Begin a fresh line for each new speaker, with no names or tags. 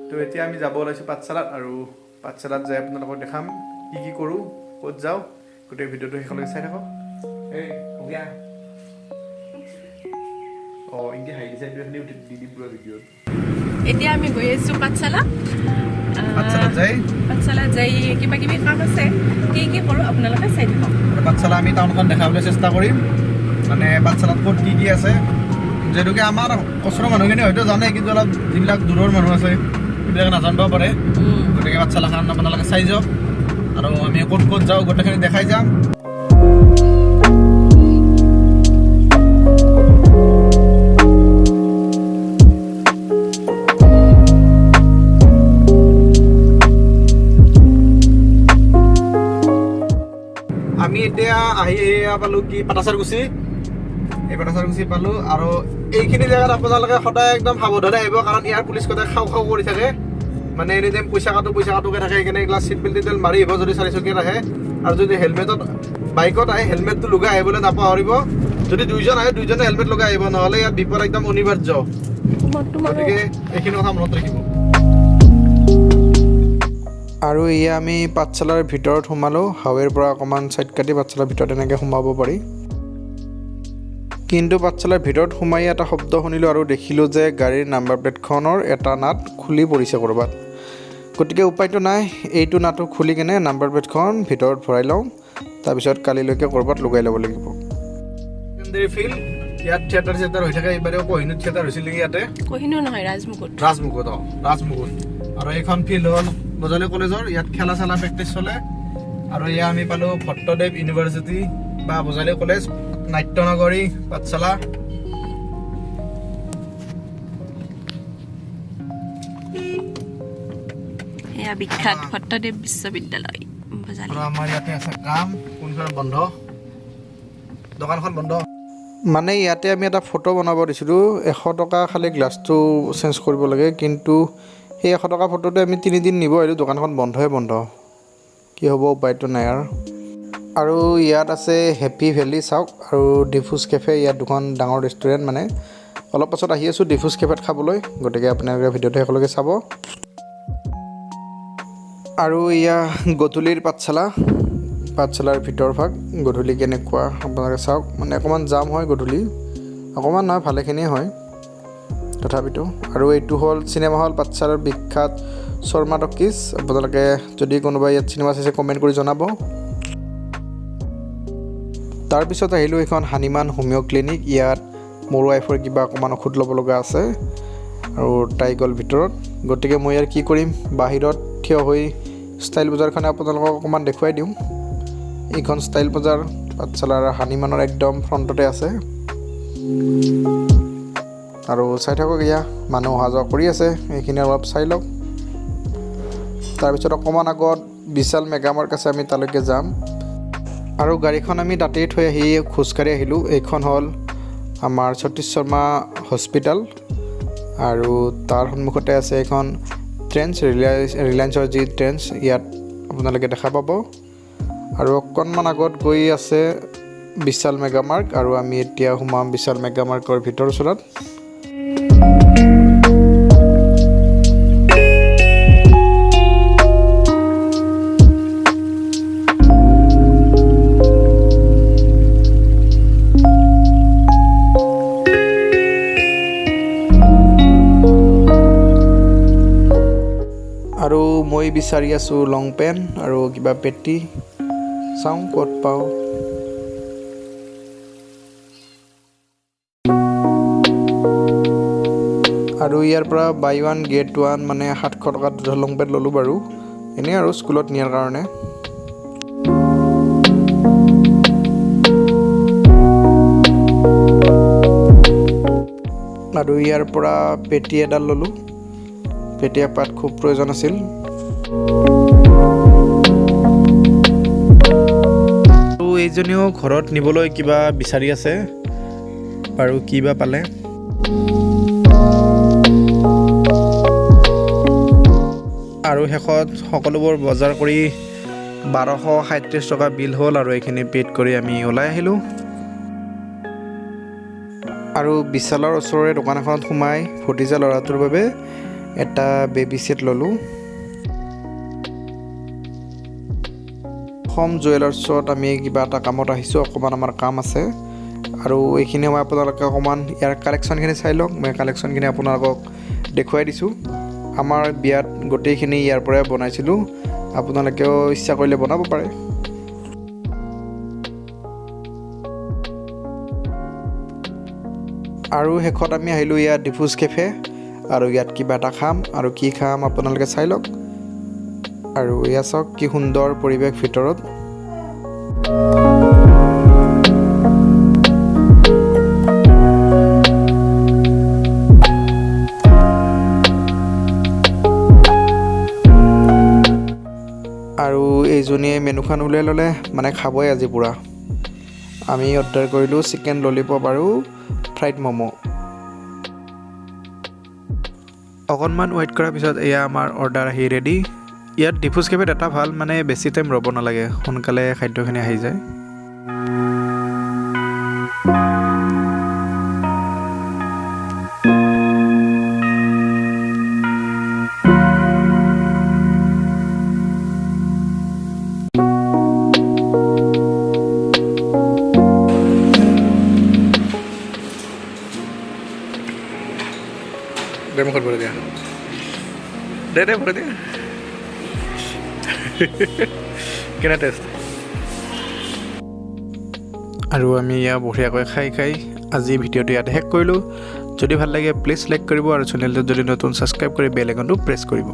তো এতিয়া আমি যাব ওলাইছোঁ পাঠশালাত আৰু পাঠশালাত যাই আপোনালোকক দেখাম কি কৰোঁ ক'ত যাওঁ গোটেই ভিডিঅ'টো শেষলৈকে চাই থাকক এই দিয়া ইংকে হাঁহি দিছে এইটো খালি দি দিম পুৰা ভিডিঅ'ত
এতিয়া আমি গৈ আছোঁ
পাঠশালাত যাই
কিবা কিবি কাম আছে কি কৰোঁ আপোনালোকে চাই থাকক
পাঠশালা আমি টাউনখন দেখাবলৈ চেষ্টা কৰিম মানে পাঠশালাত ক'ত কি আছে যিহেতুকে আমাৰ ওচৰৰ মানুহখিনি হয়তো জানে কিন্তু অলপ যিবিলাক দূৰৰ মানুহ আছে সেইবিলাকে নাজানিব পাৰে গতিকে পাঠশালাখন আপোনালোকে চাই যাওক আৰু আমি ক'ত যাওঁ গোটেইখিনি দেখাই যাম আমি এতিয়া আহি পালোঁ কি পাটাচাৰকুছি এই পাটাচাৰকুছি পালোঁ আৰু এইখিনি জেগাত আপোনালোকে সদায় একদম সাৱধানে আহিব কাৰণ ইয়াৰ পুলিচ সদায় খাওঁ কৰি থাকে মানে এনি টাইম পইচা কাটোকে থাকে সেইকাৰণে এইগিলা চিট বেল্ট টিট মাৰি আহিব যদি 4-চকীয়াত আহে আৰু যদি হেলমেটত বাইকত আহে হেলমেটটো লগাই আহিবলৈ নাপাহৰিব যদি দুইজন আহে দুইজনে হেলমেট লগাই আহিব নহ'লে ইয়াত বিপদ একদম অনিবাৰ্য গতিকে এইখিনি কথা মনত ৰাখিব আৰু এয়া আমি পাঠশালাৰ ভিতৰত সোমালোঁ হাৱেৰ পৰা অকণমান ছাইড কাটি পাঠশালাৰ ভিতৰত এনেকৈ সোমাব পাৰি কিন্তু পাঠশালাৰ ভিতৰত সোমাই এটা শব্দ শুনিলোঁ আৰু দেখিলোঁ যে গাড়ীৰ নাম্বাৰ প্লেটখনৰ এটা নাট খুলি পৰিছে ক'ৰবাত গতিকে উপায়টো নাই এইটো নাটটো খুলি কেনে নাম্বাৰ প্লেটখন ভিতৰত ভৰাই লওঁ তাৰপিছত কালিলৈকে ক'ৰবাত লগাই ল'ব লাগিব ফিল্ড ইয়াত থিয়েটাৰ হৈ থাকে এইবাৰেও কহিনুৰ থিয়েটাৰ হৈছিল নেকি ইয়াতে
কহিনুৰ নহয় ৰাজমুকুট
আৰু এইখন ফিল্ড হ'ল বজালী কলেজৰ ইয়াত খেলা চেলা প্ৰেক্টিচ চলে আৰু এয়া আমি পালোঁ ভট্টদেৱ ইউনিভাৰ্চিটি বা বজালী কলেজ নাট্যনগৰী পাঠশালা
এয়া বিখ্যাত ভট্টদেৱ বিশ্ববিদ্যালয়
আৰু আমাৰ ইয়াতে আছে কাম কোনখন বন্ধ দোকানখন বন্ধ মানে ইয়াতে আমি এটা ফটো বনাব দিছিলোঁ 100 টকা খালি গ্লাছটো চেঞ্জ কৰিব লাগে কিন্তু সেই 100 টকা ফটোতে আমি 3 দিন নিব আহিলোঁ দোকানখন বন্ধ কি হ'ব উপায়টো নাই আৰু ইয়াত আছে হেপী ভেলি চাওক আৰু ডিফুজ কেফে ইয়াত দুখন ডাঙৰ ৰেষ্টুৰেণ্ট মানে অলপ পাছত আহি আছোঁ ডিফুজ কেফেত খাবলৈ গতিকে আপোনালোকে ভিডিঅ'টো শেষলৈকে চাব আৰু এয়া গধূলিৰ পাঠশালাৰ ভিতৰ ভাগ গধূলি কেনেকুৱা আপোনালোকে চাওক মানে অকণমান জাম হয় গধূলি অকণমান নহয় ভালেখিনিয়ে হয় তথাপিতো আৰু এইটো হ'ল চিনেমা হল পাঠশালাৰ বিখ্যাত শৰ্মা টকিজ আপোনালোকে যদি কোনোবাই ইয়াত চিনেমা চাইছে কমেণ্ট কৰি জনাব তাৰপিছত আহিলোঁ এইখন হানিমান হোমিঅ' ক্লিনিক ইয়াত মোৰ ৱাইফৰ কিবা অকণমান ঔষধ ল'ব লগা আছে আৰু তাই গ'ল ভিতৰত গতিকে মই ইয়াৰ কি কৰিম বাহিৰত থিয় হৈ ষ্টাইল বজাৰখনে আপোনালোকক অকণমান দেখুৱাই দিওঁ এইখন ষ্টাইল বজাৰ পাঠশালাৰ হানিমানৰ একদম ফ্ৰণ্টতে আছে আৰু চাই থাকক এয়া মানুহ অহা যোৱা কৰি আছে এইখিনি অলপ চাই লওক তাৰপিছত অকণমান আগত বিশাল মেগামাৰ্ট আছে আমি তালৈকে যাম আৰু গাড়ীখন আমি তাতেই থৈ আহি খোজকাঢ়ি আহিলোঁ এইখন হ'ল আমাৰ সতীশ শৰ্মা হস্পিটেল আৰু তাৰ সন্মুখতে আছে এখন ট্ৰেন্স ৰিলায়েন্সৰ যি ট্ৰেন্স ইয়াত আপোনালোকে দেখা পাব আৰু অকণমান আগত গৈ আছে বিশাল মেগামাৰ্ট আৰু আমি এতিয়া সোমাম বিশাল মেগামাৰ্টৰ ভিতৰ ওচৰত আৰু মই বিচাৰি আছোঁ লং পেণ্ট আৰু কিবা পেটি চাওঁ ক'ত পাওঁ আৰু ইয়াৰ পৰা বাই 1 get 1 মানে 700 টকাত দুটা লং পেণ্ট ল'লোঁ বাৰু এনেই আৰু স্কুলত নিয়াৰ কাৰণে আৰু ইয়াৰ পৰা পেটি এডাল ল'লোঁ পেটি এপাত খুব প্ৰয়োজন আছিল আৰু এইজনীও ঘৰত নিবলৈ কিবা বিচাৰি আছে বাৰু কি বা পালে আৰু শেষত সকলোবোৰ বজাৰ কৰি 1237 টকা বিল হ'ল আৰু এইখিনি পেড কৰি আমি ওলাই আহিলোঁ আৰু বিশালৰ ওচৰৰে দোকান এখনত সোমাই ভতিজা ল'ৰাটোৰ বাবে এটা বেবী সেট ল'লোঁ। অসম জুৱেলাৰ্ছত আমি কিবা এটা কামত আহিছোঁ, অকণমান আমাৰ কাম আছে আৰু এইখিনি মই আপোনালোকে অকণমান ইয়াৰ কালেকশ্যনখিনি চাই লওক। মই কালেকশ্যনখিনি আপোনালোকক দেখুৱাই দিছোঁ। আমাৰ বিয়াত গোটেইখিনি ইয়াৰ পৰাই বনাইছিলোঁ, আপোনালোকেও ইচ্ছা কৰিলে বনাব পাৰে। আৰু শেষত আমি আহিলোঁ ইয়াত ডিফুজ কেফে, আৰু ইয়াত কিবা এটা খাম, আৰু কি খাম আপোনালোকে চাই লওক। আৰু এয়া চাওক কি সুন্দৰ পৰিৱেশ ভিতৰত। আৰু এইজনীয়ে মেনুখন উলিয়াই ল'লে, মানে খাবই আজি পূৰা। আমি অৰ্ডাৰ কৰিলোঁ চিকেন ললিপপ আৰু ফ্ৰাইড ম'ম'। অকণমান ৱেইট কৰাৰ পিছত এয়া আমাৰ অৰ্ডাৰ আহি ৰেডি। ইয়াত ডিফুজ কেফেত এটা ভাল, মানে বেছি টাইম ৰ'ব নালাগে, সোনকালে খাদ্যখিনি আহি যায়। মুখত ভৰাই দিয়া, দে ভৰাই দিয়া। কেনে টেষ্ট? আৰু আমি ইয়াত বঢ়িয়াকৈ খাই আজি ভিডিঅ'টো ইয়াতে শেষ কৰিলোঁ। যদি ভাল লাগে প্লিজ লাইক কৰিব, আৰু চেনেলটোত যদি নতুন ছাবস্ক্ৰাইব কৰি বেল আইকনটো প্ৰেছ কৰিব।